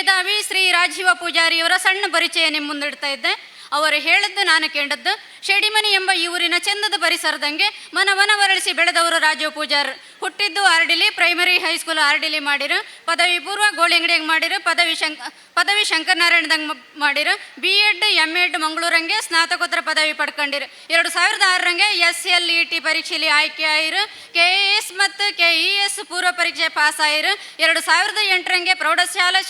ಮೇಧಾವಿ ಶ್ರೀ ರಾಜೀವ ಪೂಜಾರಿಯವರ ಸಣ್ಣ ಪರಿಚಯ ನಿಮ್ಮ ಮುಂದಿಡ್ತಾ ಇದ್ದೆ. ಅವರು ಹೇಳಿದ್ದು ನಾನು ಕೇಳಿದ್ದು. ಶೆಡಿಮನಿ ಎಂಬ ಈ ಊರಿನ ಚಂದದ ಪರಿಸರದಂಗೆ ಮನವರಳಿಸಿ ಬೆಳೆದವರು ರಾಜೀವ್ ಪೂಜಾರ್. ಹುಟ್ಟಿದ್ದು ಆರ್ಡಿಲಿ, ಪ್ರೈಮರಿ ಹೈಸ್ಕೂಲ್ ಆರ್ಡಿಲಿ ಮಾಡಿರು, ಪದವಿ ಪೂರ್ವ ಗೋಳಿಂಗಡಿಗೆ ಮಾಡಿರು, ಪದವಿ ಶಂಕರನಾರಾಯಣದಂಗೆ ಮಾಡಿರು, BEd MEd ಮಂಗಳೂರಂಗೆ ಸ್ನಾತಕೋತ್ತರ ಪದವಿ ಪಡ್ಕೊಂಡಿರು. 2006ರಂಗೆ SLET ಪರೀಕ್ಷೆಯಲ್ಲಿ ಆಯ್ಕೆ ಆಯಿರು. KAS ಮತ್ತು KES ಪೂರ್ವ ಪರೀಕ್ಷೆ ಪಾಸ್ ಆಯಿರು. 2008ರಂಗೆ ಪ್ರೌಢಶಾಲಾ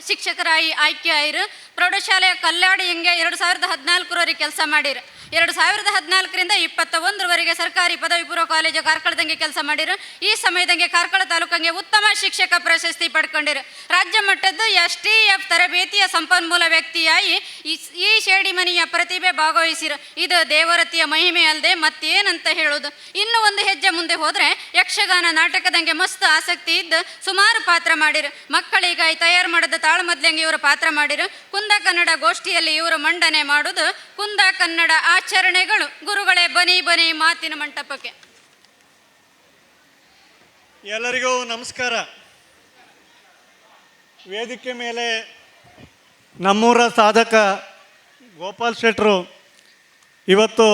ಶಿಕ್ಷಕರಾಗಿ ಆಯ್ಕೆ ಆಯಿರು. ಪ್ರೌಢಶಾಲೆಯ ಕಲ್ಯಾಡಿ ಹಿಂಗೆ 2014ರವರೆಗೆ ಕೆಲಸ ಮಾಡಿರು. 2014ರಿಂದ 2021ರವರೆಗೆ ಸರ್ಕಾರಿ ಪದವಿ ಪೂರ್ವ ಕಾಲೇಜು ಕಾರ್ಕಳದಂಗೆ ಕೆಲಸ ಮಾಡಿರು. ಈ ಸಮಯದಂಗೆ ಕಾರ್ಕಳ ತಾಲೂಕಂಗೆ ಉತ್ತಮ ಶಿಕ್ಷಕ ಪ್ರಶಸ್ತಿ ಪಡ್ಕೊಂಡಿರು. ರಾಜ್ಯ ಮಟ್ಟದ STF ತರಬೇತಿಯ ಸಂಪನ್ಮೂಲ ವ್ಯಕ್ತಿಯಾಗಿ ಈ ಶೇಡಿಮನಿಯ ಪ್ರತಿಭೆ ಭಾಗವಹಿಸಿರು. ಇದು ದೇವರತಿಯ ಮಹಿಮೆ ಅಲ್ಲದೆ ಮತ್ತೇನಂತ ಹೇಳೋದು. ಇನ್ನು ಒಂದು ಹೆಜ್ಜೆ ಮುಂದೆ ಹೋದರೆ ಯಕ್ಷಗಾನ ನಾಟಕದಂಗೆ ಮಸ್ತ್ ಆಸಕ್ತಿ ಇದ್ದು ಸುಮಾರು ಪಾತ್ರ ಮಾಡಿರು. ಮಕ್ಕಳಿಗಾಗಿ ತಯಾರು ಮಾಡಿದ ತಾಳಮದ್ಲಂಗೆ ಇವರು ಪಾತ್ರ ಮಾಡಿರು. ಕುಂದ ಕನ್ನಡ ಗೋಷ್ಠಿಯಲ್ಲಿ ಇವರು ಮಂಡನೆ ಮಾಡುವುದು ಕುಂದ ಕನ್ನಡ ಆಚರಣೆಗಳು. ಗುರುಗಳೇ ಬನಿ ಬನಿ ಮಾತಿನ ಮಂಟಪಕ್ಕೆ. ಎಲ್ಲರಿಗೂ ನಮಸ್ಕಾರ. ವೇದಿಕೆ ಮೇಲೆ ನಮ್ಮೂರ ಸಾಧಕ ಗೋಪಾಲ್ ಶೆಟ್ಟರು ಇವತ್ತು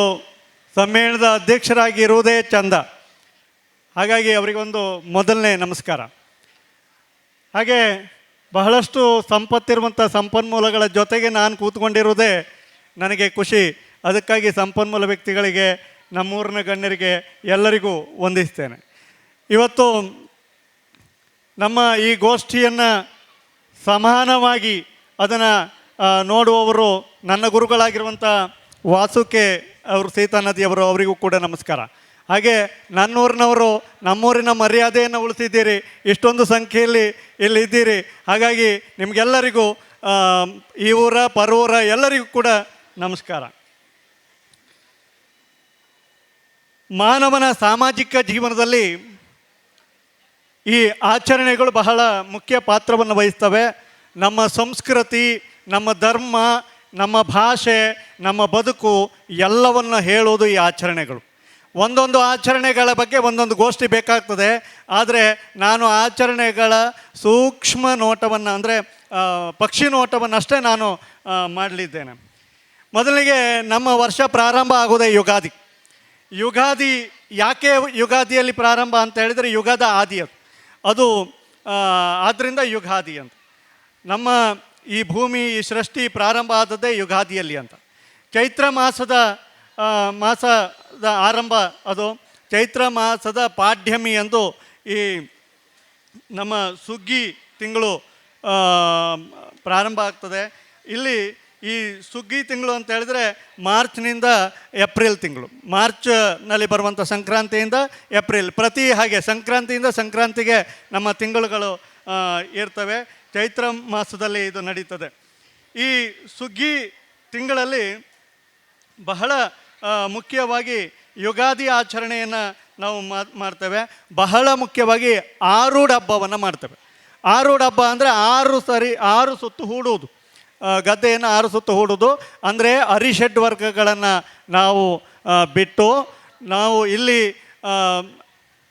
ಸಮ್ಮೇಳನದ ಅಧ್ಯಕ್ಷರಾಗಿರುವುದೇ ಚಂದ. ಹಾಗಾಗಿ ಅವರಿಗೊಂದು ಮೊದಲನೇ ನಮಸ್ಕಾರ. ಹಾಗೆ ಬಹಳಷ್ಟು ಸಂಪತ್ತಿರುವಂಥ ಸಂಪನ್ಮೂಲಗಳ ಜೊತೆಗೆ ನಾನು ಕೂತ್ಕೊಂಡಿರುವುದೇ ನನಗೆ ಖುಷಿ. ಅದಕ್ಕಾಗಿ ಸಂಪನ್ಮೂಲ ವ್ಯಕ್ತಿಗಳಿಗೆ, ನಮ್ಮೂರಿನ ಗಣ್ಯರಿಗೆ ಎಲ್ಲರಿಗೂ ವಂದಿಸ್ತೇನೆ. ಇವತ್ತು ನಮ್ಮ ಈ ಗೋಷ್ಠಿಯನ್ನು ಸಮಾನವಾಗಿ ಅದನ್ನು ನೋಡುವವರು ನನ್ನ ಗುರುಗಳಾಗಿರುವಂಥ ವಾಸುಕೆ ಅವರು, ಸೀತಾ ನದಿಯವರು, ಅವರಿಗೂ ಕೂಡ ನಮಸ್ಕಾರ. ಹಾಗೆ ನನ್ನೂರಿನವರು ನಮ್ಮೂರಿನ ಮರ್ಯಾದೆಯನ್ನು ಉಳಿಸಿದ್ದೀರಿ, ಇಷ್ಟೊಂದು ಸಂಖ್ಯೆಯಲ್ಲಿ ಇಲ್ಲಿ ಇದ್ದೀರಿ. ಹಾಗಾಗಿ ನಿಮಗೆಲ್ಲರಿಗೂ ಈ ಊರ ಪರೂರ ಎಲ್ಲರಿಗೂ ಕೂಡ ನಮಸ್ಕಾರ. ಮಾನವನ ಸಾಮಾಜಿಕ ಜೀವನದಲ್ಲಿ ಈ ಆಚರಣೆಗಳು ಬಹಳ ಮುಖ್ಯ ಪಾತ್ರವನ್ನು ವಹಿಸ್ತವೆ. ನಮ್ಮ ಸಂಸ್ಕೃತಿ, ನಮ್ಮ ಧರ್ಮ, ನಮ್ಮ ಭಾಷೆ, ನಮ್ಮ ಬದುಕು ಎಲ್ಲವನ್ನು ಹೇಳೋದು ಈ ಆಚರಣೆಗಳು. ಒಂದೊಂದು ಆಚರಣೆಗಳ ಬಗ್ಗೆ ಒಂದೊಂದು ಗೋಷ್ಠಿ ಬೇಕಾಗ್ತದೆ. ಆದರೆ ನಾನು ಆಚರಣೆಗಳ ಸೂಕ್ಷ್ಮ ನೋಟವನ್ನು, ಅಂದರೆ ಪಕ್ಷಿ ನೋಟವನ್ನಷ್ಟೇ ನಾನು ಮಾಡಲಿದ್ದೇನೆ. ಮೊದಲಿಗೆ ನಮ್ಮ ವರ್ಷ ಪ್ರಾರಂಭ ಆಗೋದೇ ಯುಗಾದಿ. ಯುಗಾದಿ ಯಾಕೆ ಯುಗಾದಿಯಲ್ಲಿ ಪ್ರಾರಂಭ ಅಂತ ಹೇಳಿದರೆ ಯುಗದ ಆದಿ ಅದು ಆದ್ದರಿಂದ ಯುಗಾದಿ ಅಂತ. ನಮ್ಮ ಈ ಭೂಮಿ, ಈ ಸೃಷ್ಟಿ ಪ್ರಾರಂಭ ಆದದ್ದೇ ಯುಗಾದಿಯಲ್ಲಿ ಅಂತ. ಚೈತ್ರ ಮಾಸದ ಆರಂಭ ಅದು. ಚೈತ್ರ ಮಾಸದ ಪಾಡ್ಯಮಿ ಎಂದು ಈ ನಮ್ಮ ಸುಗ್ಗಿ ತಿಂಗಳು ಪ್ರಾರಂಭ ಆಗ್ತದೆ. ಇಲ್ಲಿ ಈ ಸುಗ್ಗಿ ತಿಂಗಳು ಅಂತ ಹೇಳಿದ್ರೆ ಮಾರ್ಚ್ನಿಂದ ಏಪ್ರಿಲ್ ತಿಂಗಳು. ಮಾರ್ಚ್ನಲ್ಲಿ ಬರುವಂಥ ಸಂಕ್ರಾಂತಿಯಿಂದ ಏಪ್ರಿಲ್, ಹಾಗೆ ಸಂಕ್ರಾಂತಿಯಿಂದ ಸಂಕ್ರಾಂತಿಗೆ ನಮ್ಮ ತಿಂಗಳುಗಳು ಇರ್ತವೆ. ಚೈತ್ರ ಮಾಸದಲ್ಲಿ ಇದು ನಡೀತದೆ. ಈ ಸುಗ್ಗಿ ತಿಂಗಳಲ್ಲಿ ಬಹಳ ಮುಖ್ಯವಾಗಿ ಯುಗಾದಿ ಆಚರಣೆಯನ್ನು ನಾವು ಮಾಡ್ತೇವೆ. ಬಹಳ ಮುಖ್ಯವಾಗಿ ಆರೂಢ ಹಬ್ಬವನ್ನು ಮಾಡ್ತೇವೆ. ಆರೂಢ ಹಬ್ಬ ಅಂದರೆ 6 ಸುತ್ತು ಹೂಡುವುದು, ಗದ್ದೆಯನ್ನು 6 ಸುತ್ತು ಹೂಡುವುದು. ಅಂದರೆ ಅರಿಷಡ್ ವರ್ಗಗಳನ್ನು ನಾವು ಬಿಟ್ಟು ನಾವು ಇಲ್ಲಿ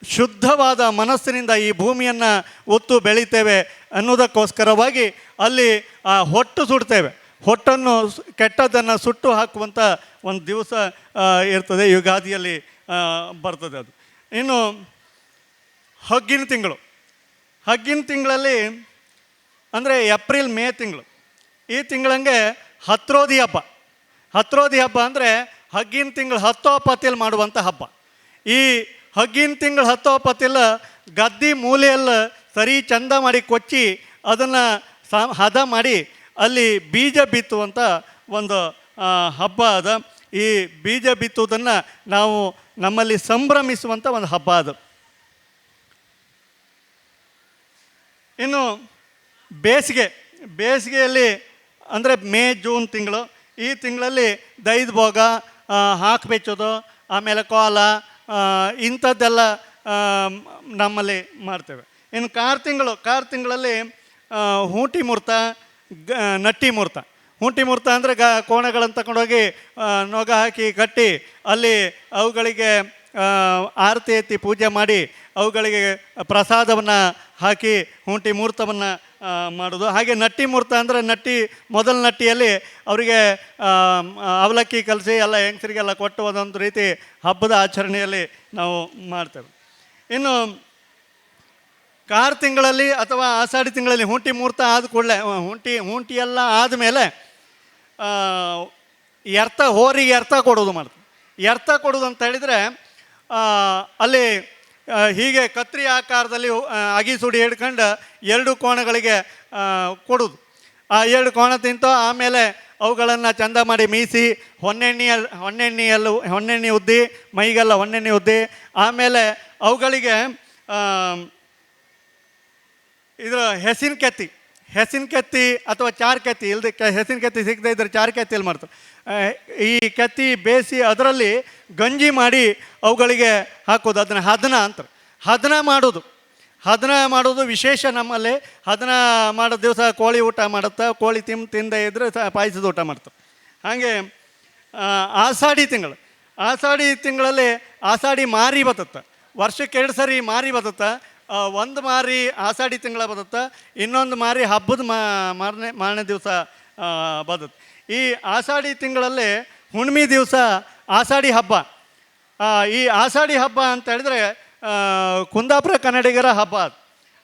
ಶುದ್ಧವಾದ ಮನಸ್ಸಿನಿಂದ ಈ ಭೂಮಿಯನ್ನು ಒತ್ತು ಬೆಳಿತೇವೆ ಅನ್ನೋದಕ್ಕೋಸ್ಕರವಾಗಿ ಅಲ್ಲಿ ಹೊಟ್ಟು ಸುಡ್ತೇವೆ. ಹೊಟ್ಟನ್ನು, ಕೆಟ್ಟದ್ದನ್ನು ಸುಟ್ಟು ಹಾಕುವಂಥ ಒಂದು ದಿವಸ ಇರ್ತದೆ, ಯುಗಾದಿಯಲ್ಲಿ ಬರ್ತದೆ ಅದು. ಇನ್ನು ಹಗ್ಗಿನ ತಿಂಗಳು. ಹಗ್ಗಿನ ತಿಂಗಳಲ್ಲಿ ಅಂದರೆ ಏಪ್ರಿಲ್ ಮೇ ತಿಂಗಳು. ಈ ತಿಂಗಳಂಗೆ ಹತ್ರೋದಿ ಹಬ್ಬ. ಹತ್ರೋದಿ ಹಬ್ಬ ಅಂದರೆ ಹಗ್ಗಿನ ತಿಂಗಳು 10 ಹಪ್ಪತ್ತಿಲ್ ಮಾಡುವಂಥ ಹಬ್ಬ. ಈ ಹಗ್ಗಿನ ತಿಂಗಳು 10 ಹಪ್ಪತ್ತಿಲ್ ಗದ್ದೆ ಮೂಲೆಯಲ್ಲ ಸರಿ ಚಂದ ಮಾಡಿ ಕೊಚ್ಚಿ ಅದನ್ನು ಹದ ಮಾಡಿ ಅಲ್ಲಿ ಬೀಜ ಬಿತ್ತುವಂಥ ಒಂದು ಹಬ್ಬ ಅದು. ಈ ಬೀಜ ಬಿತ್ತುವುದನ್ನು ನಾವು ನಮ್ಮಲ್ಲಿ ಸಂಭ್ರಮಿಸುವಂಥ ಒಂದು ಹಬ್ಬ ಅದು. ಇನ್ನು ಬೇಸಿಗೆಯಲ್ಲಿ ಅಂದರೆ ಮೇ ಜೂನ್ ತಿಂಗಳು. ಈ ತಿಂಗಳಲ್ಲಿ ದೈದ ಭೋಗ, ಹಾಕಬೆಚ್ಚೋದು, ಆಮೇಲೆ ಕೋಲ, ಇಂಥದ್ದೆಲ್ಲ ನಮ್ಮಲ್ಲಿ ಮಾಡ್ತೇವೆ. ಇನ್ನು ಕಾರ್ ತಿಂಗಳಲ್ಲಿ ಹೂಟಿ ಮುಹೂರ್ತ, ನಟ್ಟಿ ಮುಹೂರ್ತ. ಹೂಟಿ ಮುಹೂರ್ತ ಅಂದರೆ ಕೋಣೆಗಳನ್ನು ತಗೊಂಡೋಗಿ ನೊಗ ಹಾಕಿ ಕಟ್ಟಿ ಅಲ್ಲಿ ಅವುಗಳಿಗೆ ಆರತಿ ಎತ್ತಿ ಪೂಜೆ ಮಾಡಿ ಅವುಗಳಿಗೆ ಪ್ರಸಾದವನ್ನು ಹಾಕಿ ಹೂಟಿ ಮುಹೂರ್ತವನ್ನು ಮಾಡೋದು. ಹಾಗೆ ನಟ್ಟಿ ಮುಹೂರ್ತ ಅಂದರೆ ಮೊದಲ ನಟ್ಟಿಯಲ್ಲಿ ಅವರಿಗೆ ಅವಲಕ್ಕಿ ಕಲಸಿ ಎಲ್ಲ ಹೆಂಗಸರಿಗೆಲ್ಲ ಕೊಟ್ಟು ಒಂದೊಂದು ರೀತಿ ಹಬ್ಬದ ಆಚರಣೆಯಲ್ಲಿ ನಾವು ಮಾಡ್ತೇವೆ. ಇನ್ನು ಕಾರ್ ತಿಂಗಳಲ್ಲಿ ಅಥವಾ ಆಷಾಢಿ ತಿಂಗಳಲ್ಲಿ ಹುಂಟಿ ಮುಹೂರ್ತ ಆದ ಕೂಡಲೇ ಹುಂಟಿ ಎಲ್ಲ ಆದಮೇಲೆ ಹೋರಿಗೆ ಎರ್ತ ಕೊಡೋದು ಮಾಡ್ತಾರೆ. ಎರ್ತ ಕೊಡೋದು ಅಂತ ಹೇಳಿದರೆ ಅಲ್ಲಿ ಹೀಗೆ ಕತ್ರಿ ಆಕಾರದಲ್ಲಿ ಅಗಿ ಸುಡಿ ಹಿಡ್ಕೊಂಡು 2 ಕೋಣಗಳಿಗೆ ಕೊಡೋದು. ಆ 2 ಕೋಣ ತಿಂತು ಆಮೇಲೆ ಅವುಗಳನ್ನು ಚಂದ ಮಾಡಿ ಮೀಸಿ ಹೊನ್ನೆಣ್ಣೆ ಉದ್ದಿ, ಮೈಗೆಲ್ಲ ಹೊನ್ನೆಣ್ಣೆ ಉದ್ದಿ, ಆಮೇಲೆ ಅವುಗಳಿಗೆ ಇದರ ಹೆಸಿನ ಕೆತ್ತಿ ಅಥವಾ ಚಾರ್ ಕೆತ್ತಿ ಇಲ್ಲದೆ ಹೆಸಿನ ಕೆತ್ತಿ ಸಿಗದೆ ಇದ್ರೆ ಚಾರ್ ಕೆತ್ತಿಯಲ್ಲಿ ಮಾಡ್ತಾರೆ. ಈ ಕೆತ್ತಿ ಬೇಯಿಸಿ ಅದರಲ್ಲಿ ಗಂಜಿ ಮಾಡಿ ಅವುಗಳಿಗೆ ಹಾಕೋದು, ಅದನ್ನು ಹದನ ಅಂತಾರೆ. ಹದನ ಮಾಡೋದು ವಿಶೇಷ ನಮ್ಮಲ್ಲಿ. ಹದನ ಮಾಡೋ ದಿವಸ ಕೋಳಿ ಊಟ ಮಾಡುತ್ತಾ, ಕೋಳಿ ತಿಂದೇ ಇದ್ದರೆ ಪಾಯಸದ ಊಟ ಮಾಡ್ತಾರೆ. ಹಾಗೆ ಆಷಾಢಿ ತಿಂಗಳಲ್ಲಿ ಆಷಾಢಿ ಮಾರಿ ಬರ್ತತ್ತೆ. ವರ್ಷಕ್ಕೆ 2 ಸರಿ ಮಾರಿ ಬರ್ತತ್ತೆ. ಒಂದು ಮಾರಿ ಆಷಾಢಿ ತಿಂಗಳ ಬರುತ್ತೆ, ಇನ್ನೊಂದು ಮಾರಿ ಹಬ್ಬದ ಮಾರನೇ ದಿವಸ ಬರುತ್ತೆ. ಈ ಆಷಾಢಿ ತಿಂಗಳಲ್ಲಿ ಹುಣ್ಣಿಮೆ ದಿವಸ ಆಷಾಢಿ ಹಬ್ಬ. ಈ ಆಷಾಢಿ ಹಬ್ಬ ಅಂತ ಹೇಳಿದ್ರೆ ಕುಂದಾಪುರ ಕನ್ನಡಿಗರ ಹಬ್ಬ.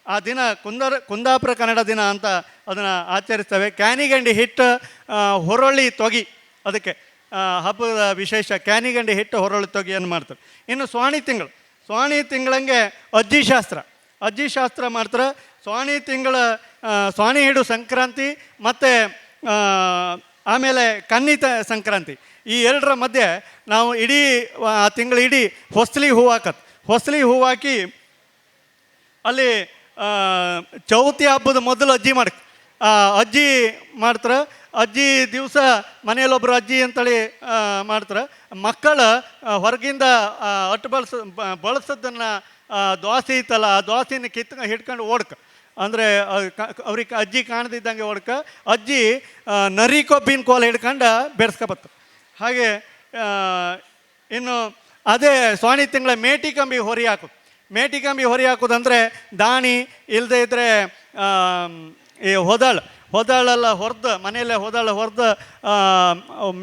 ಆ ದಿನ ಕುಂದಾಪುರ ಕನ್ನಡ ದಿನ ಅಂತ ಅದನ್ನು ಆಚರಿಸ್ತೇವೆ. ಕ್ಯಾನಿಗಂಡಿ ಹಿಟ್ಟು, ಹೊರೊಳ್ಳಿ ತೊಗಿ, ಅದಕ್ಕೆ ಹಬ್ಬದ ವಿಶೇಷ. ಕ್ಯಾನಿಗಂಡಿ ಹಿಟ್ಟು, ಹೊರೊಳ್ಳಿ ತೊಗಿಯನ್ನು ಮಾಡ್ತಾರೆ. ಇನ್ನು ಸ್ವಾಣಿ ತಿಂಗಳಂಗೆ ಅಜ್ಜಿ ಶಾಸ್ತ್ರ ಮಾಡ್ತಾರೆ. ಸ್ವಾಣಿ ಹಿಡು ಸಂಕ್ರಾಂತಿ ಮತ್ತು ಆಮೇಲೆ ಕನ್ನಿತ ಸಂಕ್ರಾಂತಿ, ಈ 2ರ ಮಧ್ಯೆ ನಾವು ಇಡೀ ತಿಂಗಳು ಹೊಸಲಿ ಹೂವು ಹಾಕಿ ಅಲ್ಲಿ ಚೌತಿ ಹಬ್ಬದ ಮೊದಲು ಅಜ್ಜಿ ಮಾಡ್ತಾರೆ. ಅಜ್ಜಿ ದಿವಸ ಮನೆಯಲ್ಲೊಬ್ಬರು ಅಜ್ಜಿ ಅಂತೇಳಿ ಮಾಡ್ತಾರೆ. ಮಕ್ಕಳು ಹೊರಗಿಂದ ಬಳಸೋದನ್ನು ದ್ವಾಸೆ ಇತ್ತಲ್ಲ, ಆ ದ್ವಾಸೆನ ಹಿಡ್ಕೊಂಡು ಅಂದರೆ ಅವ್ರಿಗೆ ಅಜ್ಜಿ ಕಾಣದಿದ್ದಂಗೆ ಅಜ್ಜಿ ನರಿ ಕೊಬ್ಬಿನ ಕೋಲು ಹಿಡ್ಕೊಂಡು ಬೆರೆಸ್ಕೊಬರ್ತಾರೆ. ಹಾಗೆ ಇನ್ನು ಅದೇ ಸ್ವಾಣಿ ತಿಂಗಳ ಮೇಟಿ ಕಂಬಿ ಹೊರಿ ಹಾಕೋದಂದರೆ ದಾಣಿ ಇಲ್ಲದೆ ಇದ್ದರೆ ಈ ಹೊದಳೆಲ್ಲ ಹೊಡೆದು ಮನೆಯಲ್ಲೇ ಹೊಡೆದು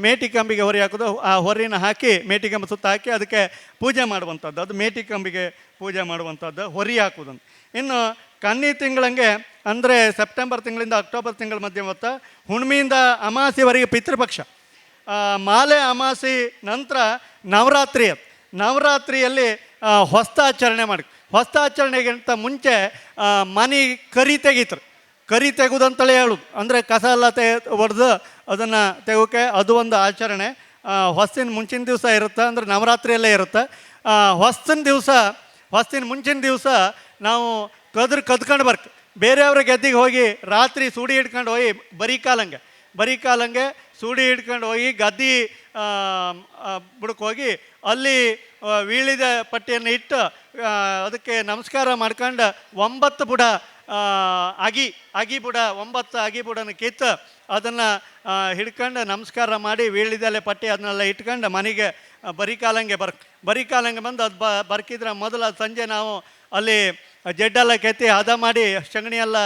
ಮೇಟಿ ಕಂಬಿಗೆ ಹೊರಿ ಹಾಕೋದು. ಆ ಹೊರಿನ ಹಾಕಿ ಮೇಟಿ ಕಂಬಿ ಸುತ್ತ ಹಾಕಿ ಅದಕ್ಕೆ ಪೂಜೆ ಮಾಡುವಂಥದ್ದು, ಅದು ಮೇಟಿ ಕಂಬಿಗೆ ಪೂಜೆ ಮಾಡುವಂಥದ್ದು, ಹೊರಿ ಹಾಕೋದಂತ. ಇನ್ನು ಕನ್ನಿ ತಿಂಗಳಂಗೆ ಅಂದರೆ ಸೆಪ್ಟೆಂಬರ್ ತಿಂಗಳಿಂದ ಅಕ್ಟೋಬರ್ ತಿಂಗಳ ಮಧ್ಯೆ ಹೊತ್ತು ಹುಣ್ಣಿಮೆಯಿಂದ ಅಮಾಸೆವರೆಗೆ ಪಿತೃಪಕ್ಷ. ಮಾಲೆ ಅಮಾಸೆ ನಂತರ ನವರಾತ್ರಿಯಲ್ಲಿ ಹೊಸ್ತಾಚರಣೆಗಿಂತ ಮುಂಚೆ ಮನೆ ಕರಿ ತೆಗೆದಂತಲೇ ಹೇಳೋದು. ಅಂದರೆ ಕಸ ಎಲ್ಲ ಹೊಡೆದು ಅದನ್ನು ತೆಗೋಕೆ ಅದು ಒಂದು ಆಚರಣೆ. ಹೊಸ್ತಿನ ಮುಂಚಿನ ದಿವಸ ಇರುತ್ತೆ, ಅಂದರೆ ನವರಾತ್ರಿಯಲ್ಲೇ ಇರುತ್ತೆ. ಹೊಸ್ತಿನ ಮುಂಚಿನ ದಿವಸ ನಾವು ಕದ್ಕೊಂಡು ಬೇರೆಯವ್ರ ಗೆದ್ದಿಗೆ ಹೋಗಿ ರಾತ್ರಿ ಸೂಡಿ ಹಿಡ್ಕೊಂಡು ಹೋಗಿ ಬರೀ ಕಾಲಂಗೆ ಸೂಡಿ ಹಿಡ್ಕೊಂಡು ಹೋಗಿ ಗದ್ದೆ ಬುಡಕ್ಕೆ ಹೋಗಿ ಅಲ್ಲಿ ವೀಳಿದ ಪಟ್ಟಿಯನ್ನು ಇಟ್ಟು ಅದಕ್ಕೆ ನಮಸ್ಕಾರ ಮಾಡ್ಕೊಂಡು 9 ಬುಡ ಅಗಿ ಬುಡ 9 ಅಗಿ ಬುಡನ ಕಿತ್ತು ಅದನ್ನು ಹಿಡ್ಕೊಂಡು ನಮಸ್ಕಾರ ಮಾಡಿ ವೀಳಿದಲ್ಲೇ ಪಟ್ಟಿ ಅದನ್ನೆಲ್ಲ ಇಟ್ಕೊಂಡು ಮನೆಗೆ ಬರೀ ಕಾಲಂಗೆ ಬಂದು ಅದು ಬರ್ಕಿದ್ರೆ ಮೊದಲು ಸಂಜೆ ನಾವು ಅಲ್ಲಿ ಜಡ್ಡೆಲ್ಲ ಕೆತ್ತಿ ಹದ ಮಾಡಿ ಸಗಣಿ ಎಲ್ಲ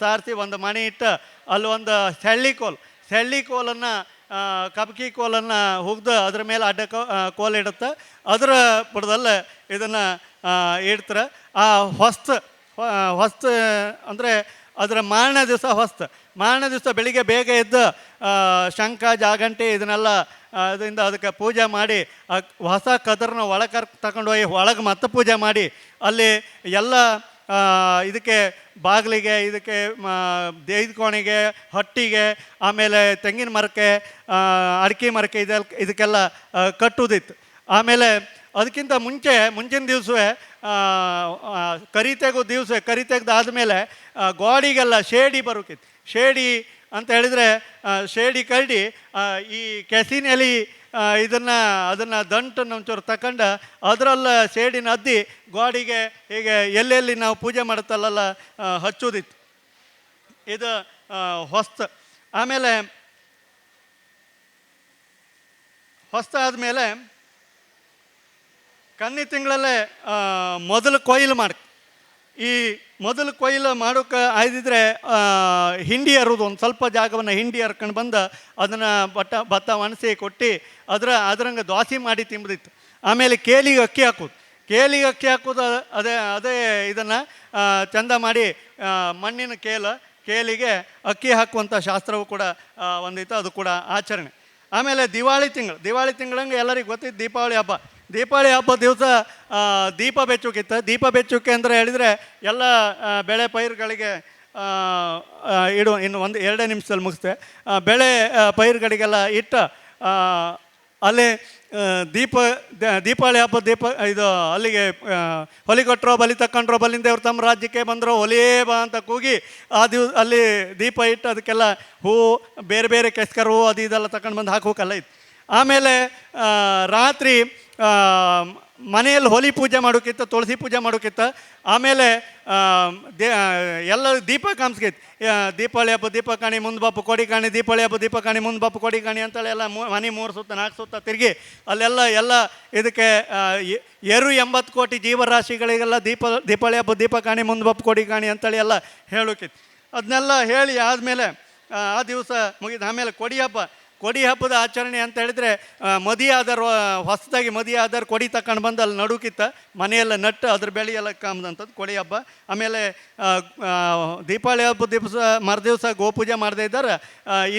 ಸಾರಿಸಿ ಒಂದು ಮಣಿ ಇಟ್ಟು ಅಲ್ಲಿ ಒಂದು ಸೆಳ್ಳಿ ಕೋಲನ್ನು ಕಬ್ಕಿ ಕೋಲನ್ನು ಹುಗ್ದು ಅದ್ರ ಮೇಲೆ ಅಡ್ಡ ಕೋಲು ಇಡುತ್ತೆ. ಅದರ ಬುಡದಲ್ಲೇ ಇದನ್ನು ಇಡ್ತಾರೆ. ಆ ಹೊಸ್ತು ಅಂದರೆ ಅದರ ಮಾರನೇ ದಿವಸ ಬೆಳಿಗ್ಗೆ ಬೇಗ ಎದ್ದು ಶಂಖ ಜಾಗಂಟಿ ಇದನ್ನೆಲ್ಲ ಅದರಿಂದ ಅದಕ್ಕೆ ಪೂಜೆ ಮಾಡಿ ಹೊಸ ಕದರನ್ನ ಒಳಗೆ ತಗೊಂಡು ಹೋಗಿ ಒಳಗೆ ಮತ್ತೆ ಪೂಜೆ ಮಾಡಿ ಅಲ್ಲಿ ಎಲ್ಲ ಇದಕ್ಕೆ ಬಾಗಿಲಿಗೆ, ಇದಕ್ಕೆ ದೇವ್ಕೋಣೆಗೆ, ಹಟ್ಟಿಗೆ, ಆಮೇಲೆ ತೆಂಗಿನ ಮರಕ್ಕೆ, ಅಡಿಕೆ ಮರಕ್ಕೆ ಇದಕ್ಕೆಲ್ಲ ಕಟ್ಟುವುದಿತ್ತು. ಆಮೇಲೆ ಅದಕ್ಕಿಂತ ಮುಂಚಿನ ದಿವಸವೇ ಕರಿ ತೆಗೆದಾದ್ಮೇಲೆ ಗೋಡಿಗೆಲ್ಲ ಶೇಡಿ ಬರೋಕಿತ್ತು. ಶೇಡಿ ಅಂತ ಹೇಳಿದರೆ ಶೇಡಿ ಕರಡಿ ಈ ಕೆಸಿನ ಎಲೆ ಅದನ್ನು ದಂಟನ್ನು ಒಂಚೂರು ತಗೊಂಡು ಅದರಲ್ಲ ಶೇಡಿನ ಅದ್ದಿ ಗೋಡಿಗೆ ಹೀಗೆ ಎಲ್ಲೆಲ್ಲಿ ನಾವು ಪೂಜೆ ಮಾಡುತ್ತಲ್ಲ ಹಚ್ಚೋದಿತ್ತು. ಇದು ಆಮೇಲೆ ಆದಮೇಲೆ ಕನ್ನಿ ತಿಂಗಳಲ್ಲೇ ಮೊದಲು ಕೊಯ್ಲು ಈ ಮೊದಲು ಕೊಯ್ಲು ಮಾಡೋಕೆ ಆಯ್ದಿದ್ರೆ ಹಿಂಡಿ ಹರಿದು ಒಂದು ಸ್ವಲ್ಪ ಜಾಗವನ್ನು ಹಿಂಡಿ ಹರ್ಕೊಂಡು ಬಂದು ಅದನ್ನು ಭತ್ತ ಒಣಸಿ ಕೊಟ್ಟು ಅದರಂಗೆ ದೋಸೆ ಮಾಡಿ ತಿಂಬುದಿತ್ತು. ಆಮೇಲೆ ಕೇಲಿಗೆ ಅಕ್ಕಿ ಹಾಕೋದು, ಕೇಲಿಗೆ ಅಕ್ಕಿ ಹಾಕೋದು ಅದೇ ಇದನ್ನು ಚಂದ ಮಾಡಿ ಮಣ್ಣಿನ ಕೇಲಿಗೆ ಅಕ್ಕಿ ಹಾಕುವಂಥ ಶಾಸ್ತ್ರವು ಕೂಡ ಒಂದಿತ್ತು, ಅದು ಕೂಡ ಆಚರಣೆ. ಆಮೇಲೆ ದಿವಾಳಿ ತಿಂಗಳಂಗೆ ಎಲ್ಲರಿಗೂ ಗೊತ್ತಿತ್ತು ದೀಪಾವಳಿ ಹಬ್ಬ ದಿವಸ ದೀಪ ಬೆಚ್ಚುಕಿತ್ತು. ದೀಪ ಬೆಚ್ಚುಕೆ ಅಂದರೆ ಹೇಳಿದರೆ ಎಲ್ಲ ಬೆಳೆ ಪೈರುಗಳಿಗೆ ಇನ್ನು 1-2 ನಿಮಿಷದಲ್ಲಿ ಮುಗಿಸ್ತೆ. ಬೆಳೆ ಪೈರುಗಳಿಗೆಲ್ಲ ಇಟ್ಟು ಅಲ್ಲಿ ದೀಪಾವಳಿ ಹಬ್ಬ ಇದು ಅಲ್ಲಿಗೆ ಹೊಲಿ ಕೊಟ್ಟರೋ ಬಲಿ ತಗೊಂಡ್ರೋ ಬಲಿಂದ ಇವ್ರು ತಮ್ಮ ರಾಜ್ಯಕ್ಕೆ ಬಂದರೋ ಹೊಲಿಯೇ ಬಾ ಅಂತ ಕೂಗಿ ಅಲ್ಲಿ ದೀಪ ಇಟ್ಟು ಅದಕ್ಕೆಲ್ಲ ಹೂವು ಬೇರೆ ಬೇರೆ ಕೆಸ್ಕರು ಅದು ಇದೆಲ್ಲ ತಗೊಂಡು ಬಂದು ಹಾಕೋಕೆಲ್ಲ ಇತ್ತು. ಆಮೇಲೆ ರಾತ್ರಿ ಮನೆಯಲ್ಲಿ ಹೋಲಿ ಪೂಜೆ ಮಾಡೋಕ್ಕಿತ್ತು, ತುಳಸಿ ಪೂಜೆ ಮಾಡೋಕ್ಕಿತ್ತು. ಆಮೇಲೆ ಎಲ್ಲ ದೀಪ ಕಾಣಿಸ್ಕೈತಿ. ದೀಪಾವಳಿ ಹಬ್ಬ ದೀಪ ಕಾಣಿ ಮುಂದೆ ಬಾಪು ಕೊಡಿ ಕಾಣಿ, ದೀಪಾವಳಿ ಹಬ್ಬ ದೀಪ ಕಾಣಿ ಮುಂದೆ ಬಾಪು ಕೊಡಿ ಕಾಣಿ ಅಂತೇಳಿ ಎಲ್ಲ ಮನೆ 3 ಸುತ್ತ 4 ಸುತ್ತ ತಿರುಗಿ ಅಲ್ಲೆಲ್ಲ ಇದಕ್ಕೆ 80 ಕೋಟಿ ಜೀವರಾಶಿಗಳಿಗೆಲ್ಲ ದೀಪಾವಳಿ ಹಬ್ಬ ದೀಪ ಕಾಣಿ ಮುಂದೆ ಬಾಪು ಕೊಡಿ ಕಾಣಿ ಅಂತೇಳಿ ಎಲ್ಲ ಹೇಳೋಕಿತ್ತು. ಅದನ್ನೆಲ್ಲ ಹೇಳಿ ಆದಮೇಲೆ ಆ ದಿವಸ ಮುಗಿದ ಆಮೇಲೆ ಕೊಡಿ ಹಬ್ಬದ ಆಚರಣೆ ಅಂತ ಹೇಳಿದರೆ ಹೊಸದಾಗಿ ಮದಿ ಆದರ್ ಕೊಡಿ ತಗೊಂಡು ಬಂದು ಅಲ್ಲಿ ನಡುಕಿತ್ತ ಮನೆಯೆಲ್ಲ ನಟ್ಟು ಅದ್ರ ಬೆಳೆ ಎಲ್ಲ ಕಾಮ್ದಂಥದ್ದು ಕೊಡಿ ಹಬ್ಬ. ಆಮೇಲೆ ದೀಪಾವಳಿ ಹಬ್ಬದ ಮರುದಿವಸ ಗೋಪೂಜೆ ಮಾಡದೇ ಇದ್ದಾರೆ,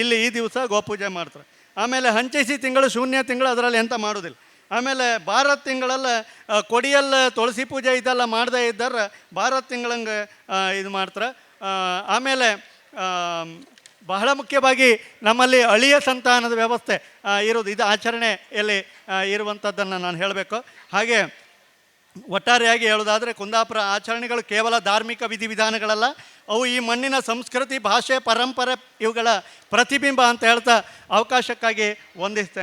ಇಲ್ಲಿ ಈ ದಿವಸ ಗೋಪೂಜೆ ಮಾಡ್ತಾರೆ. ಆಮೇಲೆ ಹಂಚಿಸಿ ತಿಂಗಳು ಶೂನ್ಯ ತಿಂಗಳು ಅದರಲ್ಲಿ ಎಂತ ಮಾಡೋದಿಲ್ಲ. ಆಮೇಲೆ ಭಾರತ್ ತಿಂಗಳೆಲ್ಲ ಕೊಡಿಯಲ್ಲ ತುಳಸಿ ಪೂಜೆ ಇದೆಲ್ಲ ಮಾಡದೇ ಇದ್ದಾರೆ, ಭಾರತ್ ತಿಂಗಳಂಗೆ ಇದು ಮಾಡ್ತಾರೆ. ಆಮೇಲೆ ಬಹಳ ಮುಖ್ಯವಾಗಿ ನಮ್ಮಲ್ಲಿ ಅಳಿಯ ಸಂತಾನದ ವ್ಯವಸ್ಥೆ ಇರೋದು, ಇದು ಆಚರಣೆಯಲ್ಲಿ ಇರುವಂಥದ್ದನ್ನು ನಾನು ಹೇಳಬೇಕು. ಹಾಗೆ ಒಟ್ಟಾರೆಯಾಗಿ ಹೇಳೋದಾದರೆ ಕುಂದಾಪುರ ಆಚರಣೆಗಳು ಕೇವಲ ಧಾರ್ಮಿಕ ವಿಧಿವಿಧಾನಗಳಲ್ಲ, ಅವು ಈ ಮಣ್ಣಿನ ಸಂಸ್ಕೃತಿ, ಭಾಷೆ, ಪರಂಪರೆ ಇವುಗಳ ಪ್ರತಿಬಿಂಬ ಅಂತ ಹೇಳ್ತಾ ಅವಕಾಶಕ್ಕಾಗಿ ವಂದಿಸ್ತೇನೆ.